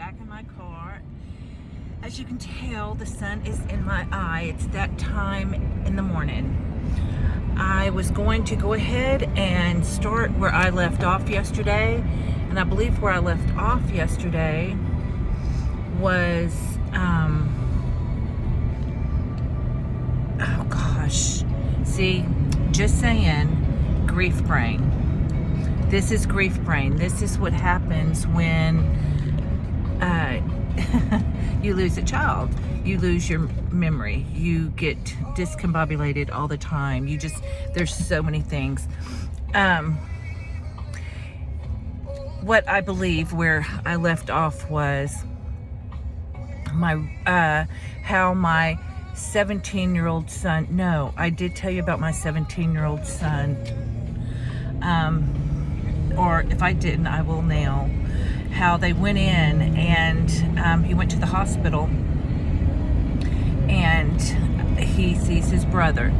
back in my car. As you can tell, the sun is in my eye. It's that time in the morning. I was going to go ahead and start where I left off yesterday, and I believe where I left off yesterday was, oh gosh, see, just saying, grief brain. This is grief brain. This is what happens when you lose a child. You lose your memory. You get discombobulated all the time. There's so many things. What I believe where I left off was how my 17-year-old son, no, I did tell you about my 17-year-old son. Or if I didn't, I will now. How they went in and he went to the hospital and he sees his brother,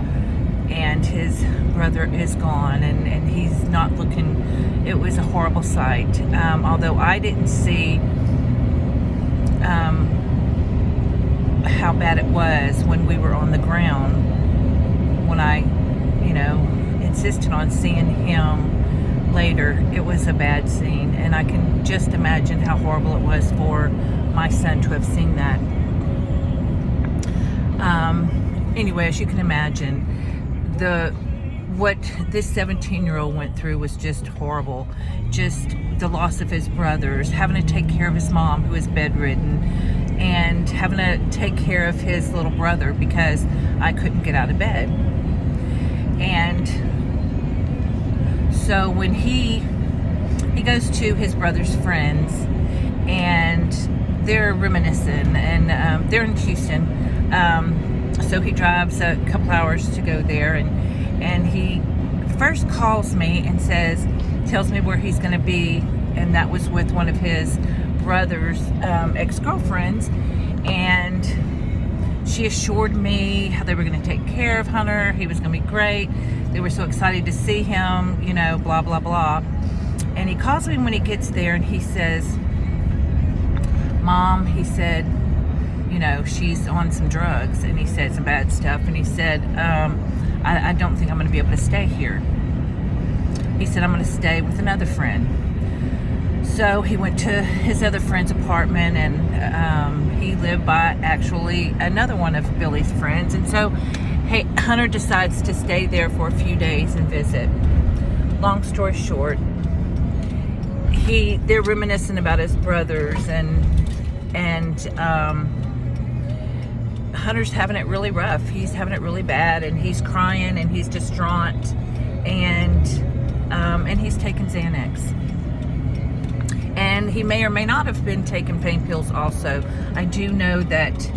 and his brother is gone, and he's not looking. It was a horrible sight. Although I didn't see how bad it was when we were on the ground, when I, insisted on seeing him later. It was a bad scene, and I can just imagine how horrible it was for my son to have seen that. Anyway, as you can imagine, what this 17-year-old went through was just horrible. Just the loss of his brothers, having to take care of his mom who is bedridden, and having to take care of his little brother because I couldn't get out of bed. And so when he goes to his brother's friends, and they're reminiscing, and they're in Houston. So he drives a couple hours to go there, and he first calls me and tells me where he's going to be, and that was with one of his brother's ex-girlfriends, and she assured me how they were going to take care of Hunter. He was going to be great. They were so excited to see him, blah, blah, blah. And he calls me when he gets there, and he says, Mom, he said, she's on some drugs, and he said some bad stuff, and he said, I don't think I'm going to be able to stay here. He said, I'm going to stay with another friend. So he went to his other friend's apartment, and he lived by actually another one of Billy's friends. And so Hunter decides to stay there for a few days and visit. Long story short, they're reminiscing about his brothers, and Hunter's having it really rough. He's having it really bad, and he's crying, and he's distraught, and he's taking Xanax. And he may or may not have been taking pain pills also. I do know that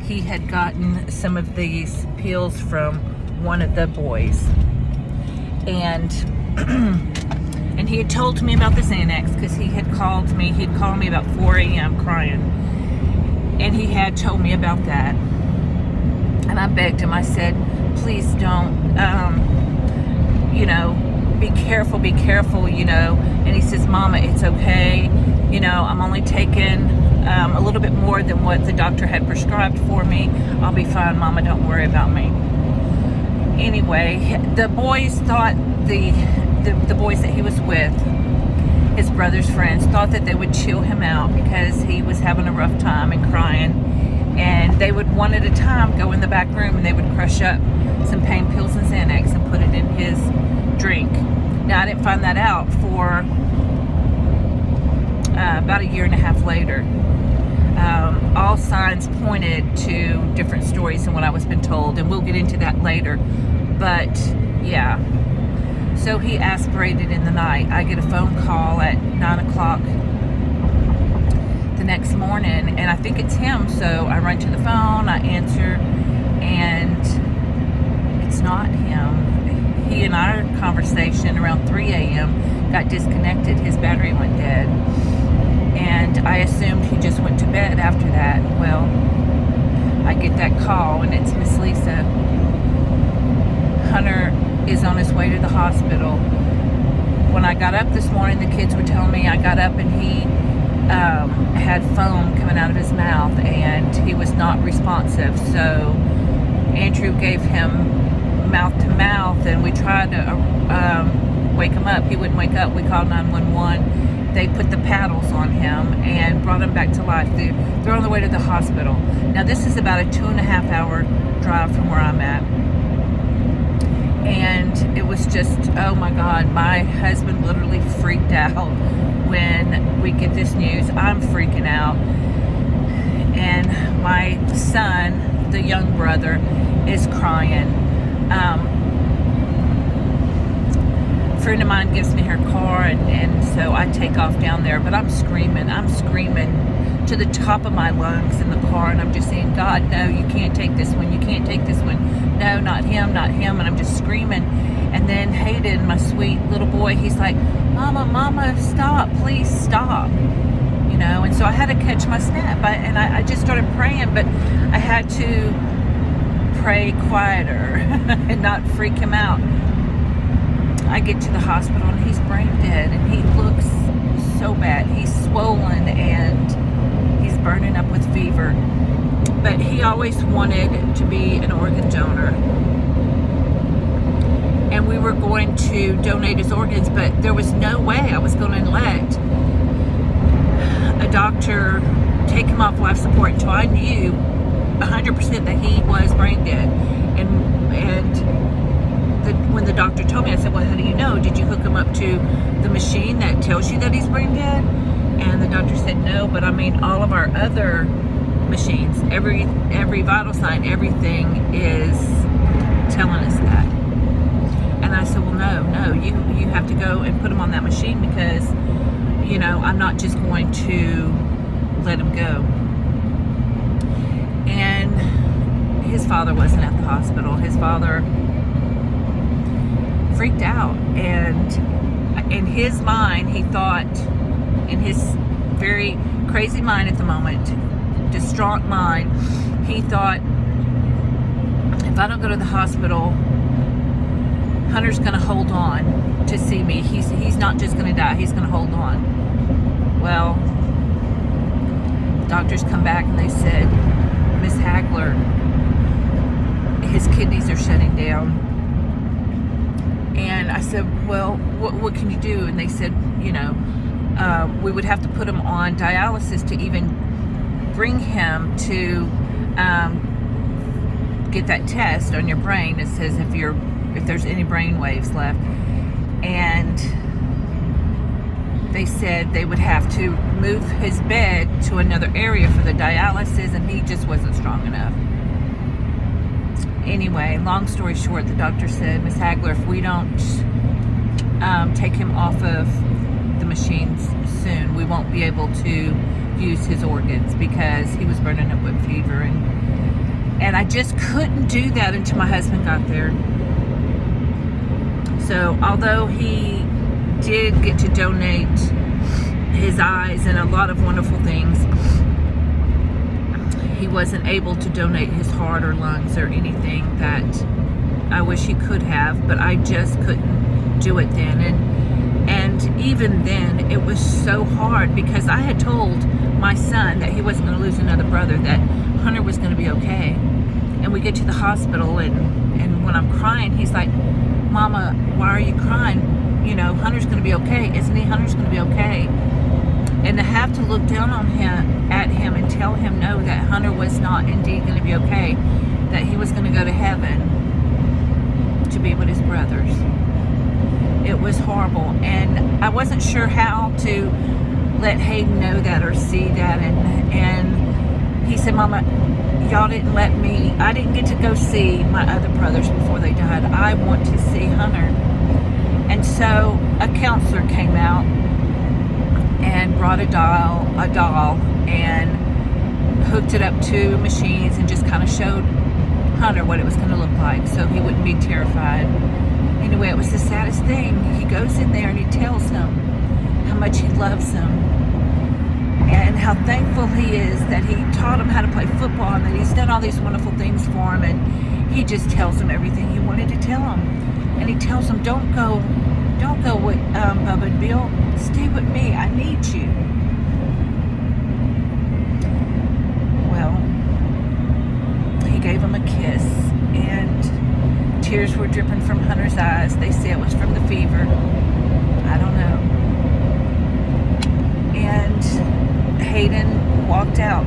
he had gotten some of these pills from one of the boys. And and he had told me about the Xanax because he had called me. He'd called me about 4 a.m. crying. And he had told me about that. And I begged him. I said, please don't, be careful, And he says, Mama, it's okay. I'm only taking a little bit more than what the doctor had prescribed for me. I'll be fine, Mama, don't worry about me. Anyway, the boys thought, the boys that he was with, his brother's friends, thought that they would chill him out because he was having a rough time and crying. And they would, one at a time, go in the back room, and they would crush up some pain pills and Xanax and put it in his drink. Now, I didn't find that out for about a year and a half later. All signs pointed to different stories than what I was been told, and we'll get into that later. But yeah, so he aspirated in the night. I get a phone call at 9 o'clock the next morning, and I think it's him. So I run to the phone, I answer, and it's not him. He and our conversation around 3 a.m. got disconnected. His battery went dead. And I assumed he just went to bed after that. Well, I get that call, and it's Miss Lisa. Hunter is on his way to the hospital. When I got up this morning, the kids were telling me I got up and he had foam coming out of his mouth, and he was not responsive. So Andrew gave him mouth to mouth, and we tried to wake him up. He wouldn't wake up. We called 911. They put the paddles on him and brought him back to life. They're on the way to the hospital. Now, this is about a 2.5 hour drive from where I'm at. And it was just, oh my God, my husband literally freaked out when we get this news. I'm freaking out. And my son, the young brother, is crying. A friend of mine gives me her car, and so I take off down there, but I'm screaming to the top of my lungs in the car, and I'm just saying, God, no, you can't take this one, you can't take this one, no, not him, and I'm just screaming. And then Hayden, my sweet little boy, he's like, Mama, stop, please stop, you know. And so I had to catch my snap, and I just started praying, but I had to pray quieter and not freak him out. I get to the hospital, and he's brain dead, and he looks so bad. He's swollen, and he's burning up with fever. But he always wanted to be an organ donor. And we were going to donate his organs, but there was no way I was going to let a doctor take him off life support until I knew 100% that he was brain dead. When the doctor told me, I said, well, how do you know? Did you hook him up to the machine that tells you that he's brain dead? And the doctor said no, but I mean, all of our other machines, every vital sign, everything is telling us that. And I said, well, no, you have to go and put him on that machine, because, you know, I'm not just going to let him go. And his father wasn't at the hospital. His father freaked out, and in his mind, he thought, in his very crazy mind at the moment, distraught mind, he thought, if I don't go to the hospital, Hunter's going to hold on to see me. He's not just going to die, he's going to hold on. Well, doctors come back and they said, Miss Hagler, his kidneys are shutting down. And I said, well, what can you do? And they said, you know, we would have to put him on dialysis to even bring him to get that test on your brain. It says if there's any brain waves left. And they said they would have to move his bed to another area for the dialysis, and he just wasn't strong enough. Anyway, long story short, the doctor said, Miss Hagler, if we don't take him off of the machines soon, we won't be able to use his organs, because he was burning up with fever. And I just couldn't do that until my husband got there. So although he did get to donate his eyes and a lot of wonderful things, he wasn't able to donate his heart or lungs or anything that I wish he could have, but I just couldn't do it then. And even then, it was so hard, because I had told my son that he wasn't going to lose another brother, that Hunter was going to be okay. And we get to the hospital, and when I'm crying, he's like, Mama, why are you crying? You know, Hunter's going to be okay. Isn't he? Hunter's going to be okay. And to have to look down on him, at him, and tell him no, that Hunter was not indeed going to be okay, that he was going to go to heaven to be with his brothers. It was horrible, and I wasn't sure how to let Hayden know that or see that. And he said, Mama, y'all didn't let me, I didn't get to go see my other brothers before they died. I want to see Hunter. And so a counselor came out and brought a doll and hooked it up to machines and just kind of showed Hunter what it was going to look like, so he wouldn't be terrified. Anyway, it was the saddest thing. He goes in there and he tells him how much he loves him and how thankful he is that he taught him how to play football and that he's done all these wonderful things for him. And he just tells him everything he wanted to tell him. And he tells him, don't go with Bubba and Bill. Stay with me. I need you. were dripping from Hunter's eyes. They say it was from the fever. I don't know. And Hayden walked out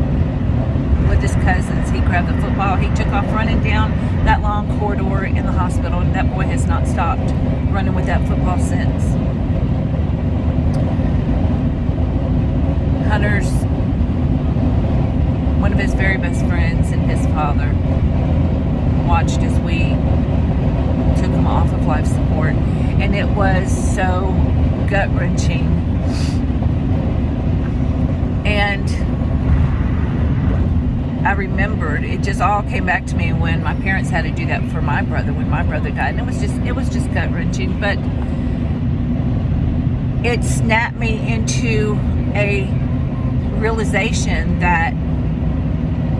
with his cousins. He grabbed the football. He took off running down that long corridor in the hospital, and that boy has not stopped running with that football since. Hunter's one of his very best friends and his father watched as we took him off of life support, and it was so gut-wrenching. And I remembered, it just all came back to me when my parents had to do that for my brother when my brother died, and it was just gut-wrenching. But it snapped me into a realization that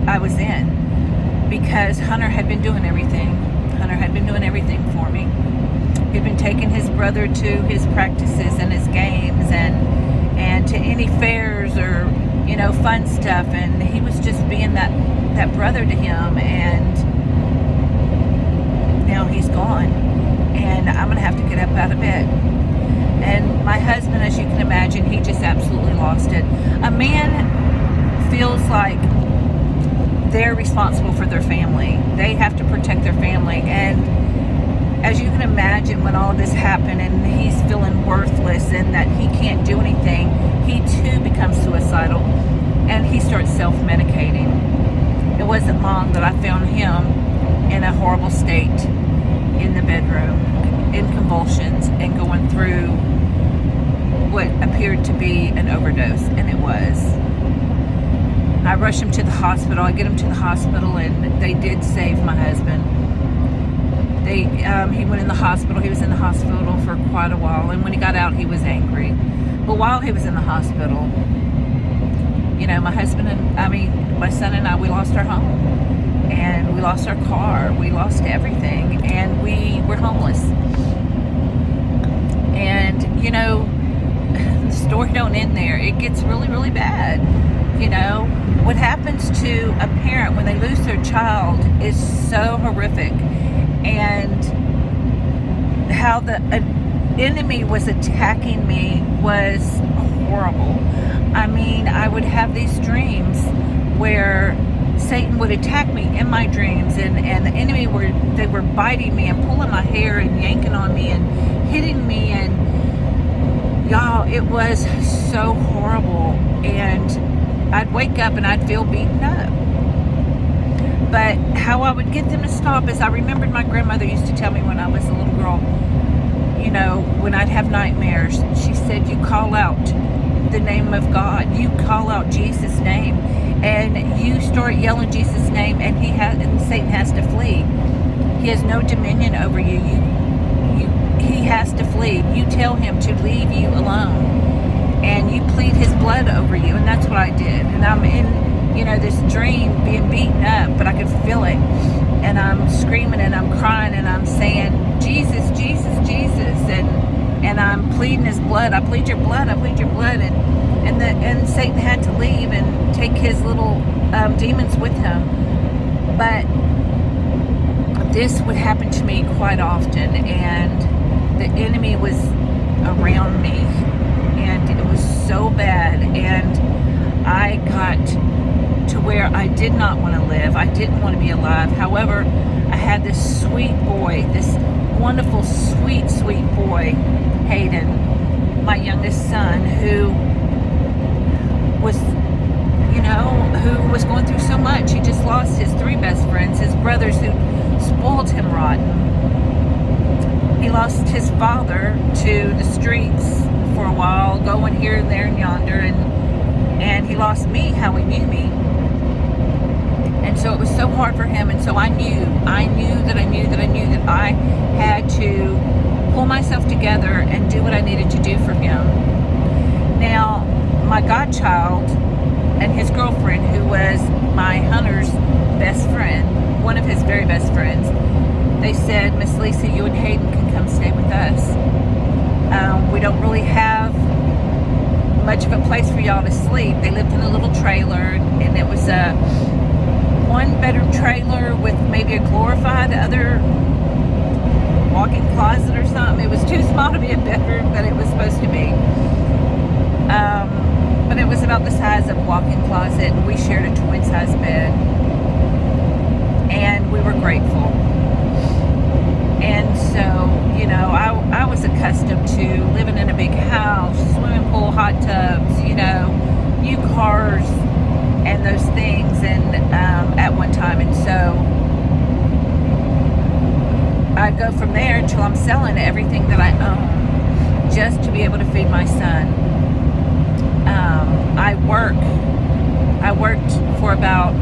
I was in, because Hunter had been doing everything. Hunter had been doing everything for me. He'd been taking his brother to his practices and his games and to any fairs or, you know, fun stuff, and he was just being that brother to him, and now he's gone, and I'm gonna have to get up out of bed. And my husband, as you can imagine, he just absolutely lost it. A man feels like they're responsible for their family. They have to protect their family, and as you can imagine, when all of this happened and he's feeling worthless and that he can't do anything, he too becomes suicidal, and he starts self-medicating. It wasn't long that I found him in a horrible state in the bedroom, in convulsions, and going through what appeared to be an overdose, and it was. I rush him to the hospital. I get him to the hospital, and they did save my husband. He went in the hospital. He was in the hospital for quite a while, and when he got out, he was angry. But while he was in the hospital, you know, my son and I, we lost our home, and we lost our car. We lost everything, and we were homeless. And, you know, the story don't end there. It gets really, really bad. You know, what happens to a parent when they lose their child is so horrific. And how the enemy was attacking me was horrible. I mean, I would have these dreams where Satan would attack me in my dreams, and the enemy they were biting me and pulling my hair and yanking on me and hitting me, and y'all, it was so horrible. And I'd wake up and I'd feel beaten up. But how I would get them to stop is, I remembered my grandmother used to tell me when I was a little girl, you know, when I'd have nightmares, she said, you call out the name of God, you call out Jesus' name, and you start yelling Jesus' name, and Satan has to flee. He has no dominion over you. He has to flee. You tell him to leave you alone, and you plead his blood over you, and that's what I did. And I'm in, you know, this dream being beaten up, but I could feel it, and I'm screaming and I'm crying and I'm saying, Jesus, Jesus, Jesus, and I'm pleading his blood. I plead your blood. I plead your blood. And Satan had to leave and take his little demons with him. But this would happen to me quite often, and the enemy was around me, and it was so bad, and I got to where I did not want to live. I didn't want to be alive. However, I had this sweet boy, this wonderful, sweet, sweet boy, Hayden, my youngest son, who was, you know, who was going through so much. He just lost his 3 best friends, his brothers who spoiled him rotten. He lost his father to the streets for a while, going here and there and yonder, and he lost me, how he knew me. And so it was so hard for him, and so I knew that I had to pull myself together and do what I needed to do for him. Now, my godchild and his girlfriend, who was my Hunter's best friend, one of his very best friends, they said, Miss Lisa, you and Hayden can come stay with us. We don't really have much of a place for y'all to sleep. They lived in a little trailer, and it was a 1-bedroom trailer with maybe a glorified other walk-in closet or something. It was too small to be a bedroom, but it was supposed to be. But it was about the size of a walk-in closet. We shared a twin-size bed, and we were grateful. And so, you know, I was accustomed to living in a big house, swimming pool, hot tubs, you know, new cars, and those things, and at one time. And so I go from there until I'm selling everything that I own just to be able to feed my son. I worked for about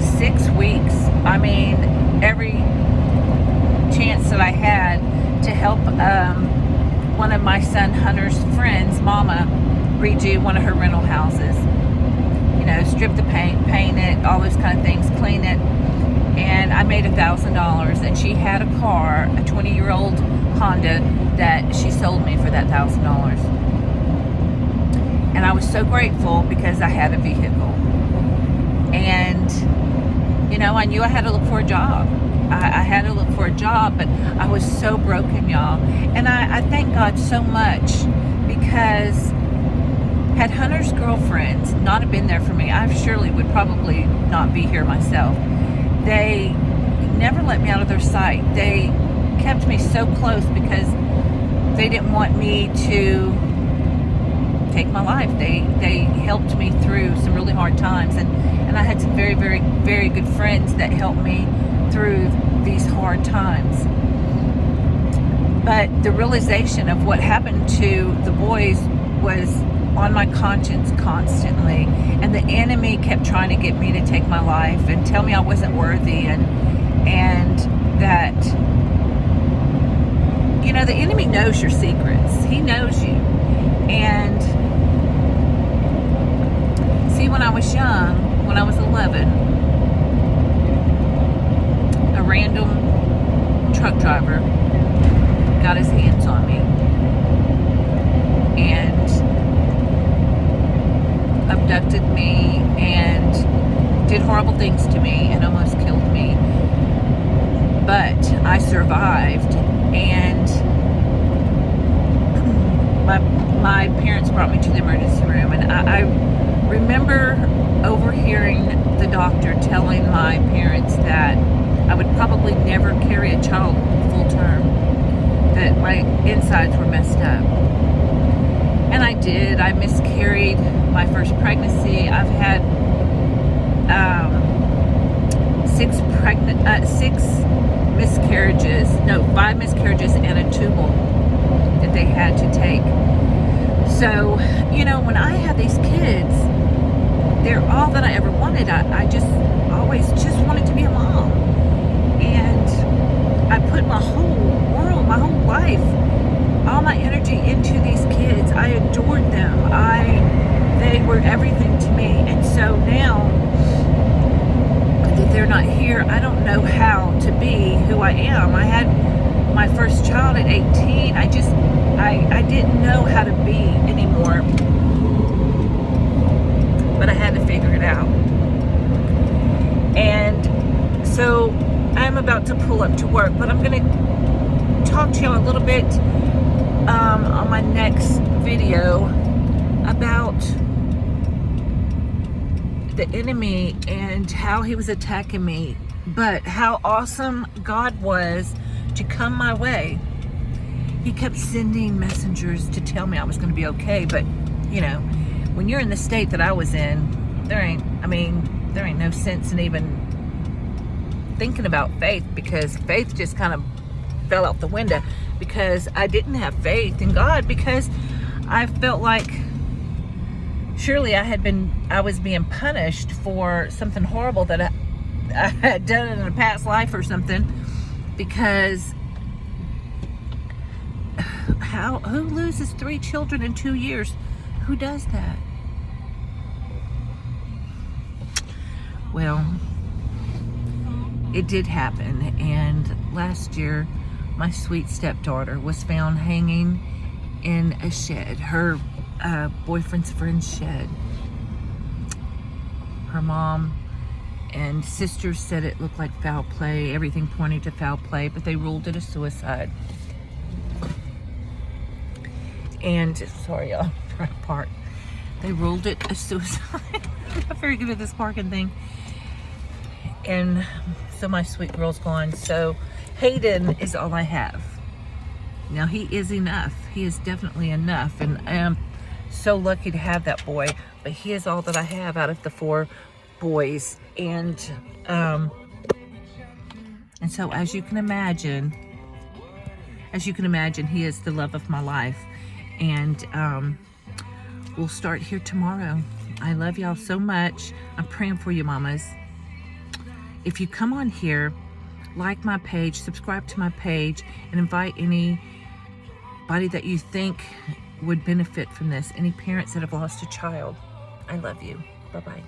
6 weeks. I mean, every chance that I had to help one of my son Hunter's friends' mama redo one of her rental houses. You know, strip the paint, paint it, all those kind of things, clean it. And I made $1,000, and she had a car, a 20-year-old Honda, that she sold me for that $1,000. And I was so grateful because I had a vehicle. And, you know, I knew I had to look for a job. I had to look for a job, but I was so broken, y'all. And I thank God so much, because had Hunter's girlfriends not have been there for me, I surely would probably not be here myself. They never let me out of their sight. They kept me so close because they didn't want me to take my life. They helped me through some really hard times, and I had some very, very, very good friends that helped me through these hard times. But the realization of what happened to the boys was on my conscience constantly, and the enemy kept trying to get me to take my life and tell me I wasn't worthy, and that, you know, the enemy knows your secrets. He knows you. And see, when I was young, when I was 11, a random truck driver got his hands on me and abducted me and did horrible things to me and almost killed me. But I survived, and my parents brought me to the emergency room, and I remember overhearing the doctor telling my parents that I would probably never carry a child full term, that my insides were messed up. And I did. I miscarried my first pregnancy. I've had 5 miscarriages and a tubal that they had to take. So, you know, when I had these kids, they're all that I ever wanted. I just always just wanted to be a mom. And I put my whole world, my whole life, all my energy into these kids. I adored them. They were everything to me. And so now that they're not here, I don't know how to be who I am. I had my first child at 18. I didn't know how to be anymore. But I had to figure it out. And so I'm about to pull up to work, but I'm going to talk to you a little bit on my next video about the enemy and how he was attacking me, but how awesome God was to come my way. He kept sending messengers to tell me I was going to be okay. But, you know, when you're in the state that I was in, there ain't no sense in even thinking about faith, because faith just kind of fell out the window, because I didn't have faith in God, because I felt like surely I was being punished for something horrible that I had done in a past life or something. Because who loses 3 children in 2 years? Who does that? Well, it did happen. And last year, my sweet stepdaughter was found hanging in a shed, her boyfriend's friend's shed. Her mom and sisters said it looked like foul play. Everything pointed to foul play, but they ruled it a suicide. And sorry, y'all, trying to park. They ruled it a suicide. I'm not very good at this parking thing. And so my sweet girl's gone. So Hayden is all I have. Now he is enough. He is definitely enough. And I am so lucky to have that boy. But he is all that I have out of the 4 boys. And so as you can imagine, he is the love of my life. And we'll start here tomorrow. I love y'all so much. I'm praying for you, mamas. If you come on here, like my page, subscribe to my page, and invite anybody that you think would benefit from this. Any parents that have lost a child. I love you. Bye-bye.